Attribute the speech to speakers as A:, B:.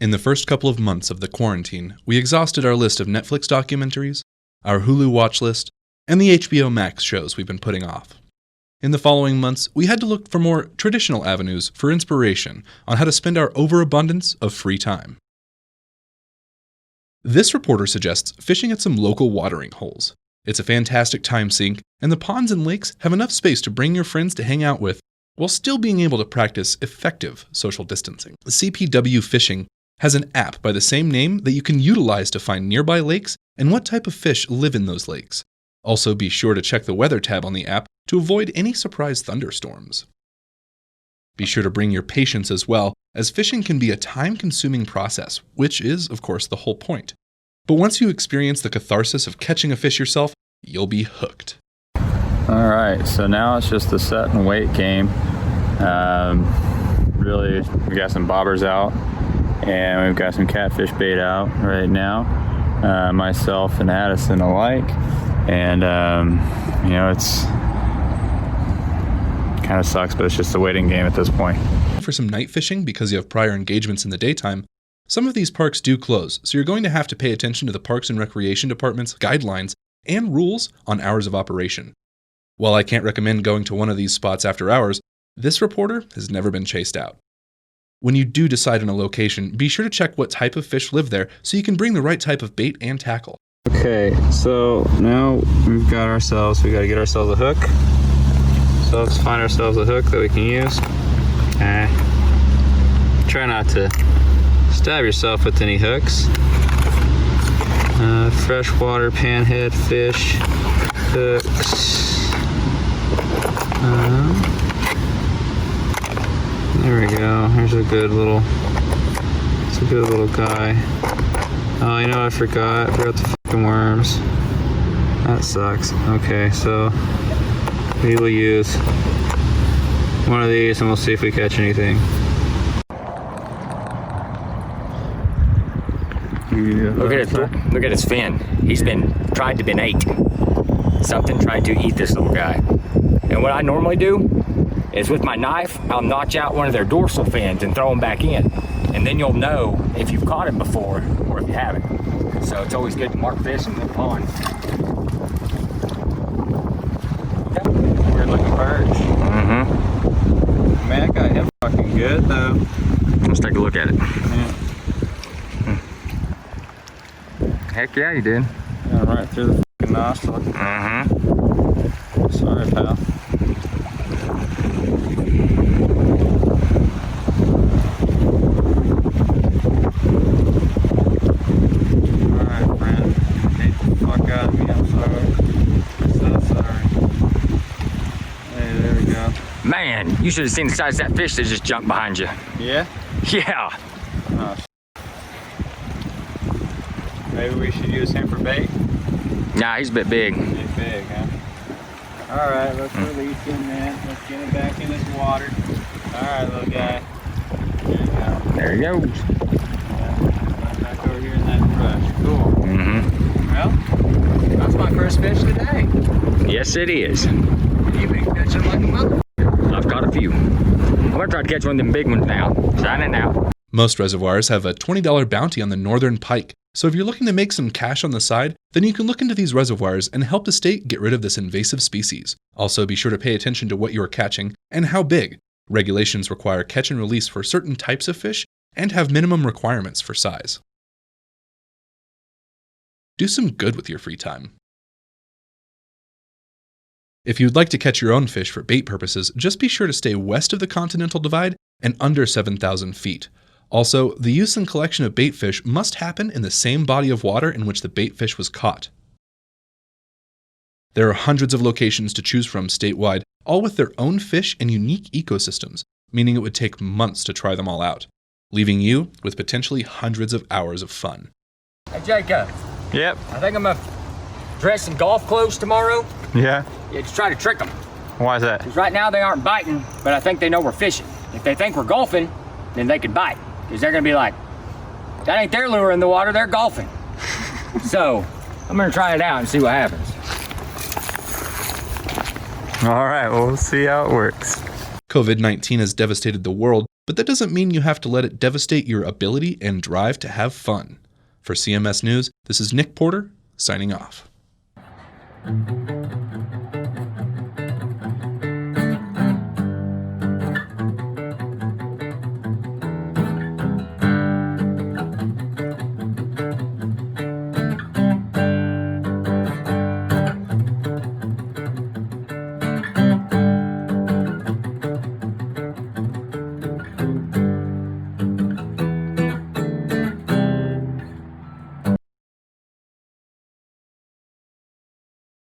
A: In the first couple of months of the quarantine, we exhausted our list of Netflix documentaries, our Hulu watch list, and the HBO Max shows we've been putting off. In the following months, we had to look for more traditional avenues for inspiration on how to spend our overabundance of free time. This reporter suggests fishing at some local watering holes. It's a fantastic time sink, and the ponds and lakes have enough space to bring your friends to hang out with while still being able to practice effective social distancing. CPW Fishing has an app by the same name that you can utilize to find nearby lakes and what type of fish live in those lakes. Also, be sure to check the weather tab on the app to avoid any surprise thunderstorms. Be sure to bring your patience as well, as fishing can be a time-consuming process, which is, of course, the whole point. But once you experience the catharsis of catching a fish yourself, you'll be hooked.
B: Alright, so now it's just the set and wait game. Really, we got some bobbers out, and we've got some catfish bait out right now, myself and Addison alike. And it's kind of sucks, but it's just a waiting game at this point.
A: For some night fishing, because you have prior engagements in the daytime, some of these parks do close, so you're going to have to pay attention to the Parks and Recreation Department's guidelines and rules on hours of operation. While I can't recommend going to one of these spots after hours, this reporter has never been chased out. When you do decide on a location, be sure to check what type of fish live there so you can bring the right type of bait and tackle.
B: Okay, so now we got to get ourselves a hook. So let's find ourselves a hook that we can use. Try not to stab yourself with any hooks. Freshwater panhead fish hooks. There we go. Here's a good little guy. Oh, you know, I forgot the fucking worms. That sucks. Okay, so we will use one of these and we'll see if we catch anything.
C: Look at his fin. He's been trying to ate. Something tried to eat this little guy. And what I normally do is with my knife, I'll notch out one of their dorsal fins and throw them back in. And then you'll know if you've caught him before or if you haven't. So it's always good to mark fish in the pond.
B: Weird looking perch.
C: Mm-hmm.
B: Man, that got him fucking good though.
C: Let's take a look at it.
B: Yeah.
C: Heck yeah, you did.
B: Yeah, right through the fucking nostril.
C: Mm-hmm.
B: Sorry, pal. Alright, friend. Take the fuck out of me, I'm sorry. So sorry. Hey, there we go.
C: Man, you should have seen the size of that fish that just jumped behind you.
B: Yeah?
C: Yeah.
B: Oh, maybe we should use him for bait?
C: Nah, he's a bit big.
B: He's big, huh? Alright, let's release him, man. Let's get him back in this water. Alright, little guy. There you go.
C: There he goes.
B: Yeah, back over here in that brush. Cool.
C: Mm-hmm.
B: Well, that's my first fish today.
C: Yes, it is.
B: You've been catching like a mother.
C: I've caught a few. I'm gonna try to catch one of them big ones now. Trying it now.
A: Most reservoirs have a $20 bounty on the northern pike, so if you're looking to make some cash on the side, then you can look into these reservoirs and help the state get rid of this invasive species. Also, be sure to pay attention to what you are catching and how big. Regulations require catch and release for certain types of fish and have minimum requirements for size. Do some good with your free time. If you'd like to catch your own fish for bait purposes, just be sure to stay west of the Continental Divide and under 7,000 feet. Also, the use and collection of bait fish must happen in the same body of water in which the bait fish was caught. There are hundreds of locations to choose from statewide, all with their own fish and unique ecosystems, meaning it would take months to try them all out, leaving you with potentially hundreds of hours of fun.
C: Hey, Jacob.
B: Yep.
C: I think I'm gonna dress in golf clothes tomorrow.
B: Yeah?
C: Yeah, just try to trick them.
B: Why is that?
C: Because right now they aren't biting, but I think they know we're fishing. If they think we're golfing, then they could bite. Because they're gonna be like, that ain't their lure in the water, they're golfing. So, I'm gonna try it out and see what happens.
B: All right, well, we'll see how it works.
A: COVID-19 has devastated the world, but that doesn't mean you have to let it devastate your ability and drive to have fun. For CMS News, this is Nick Porter, signing off.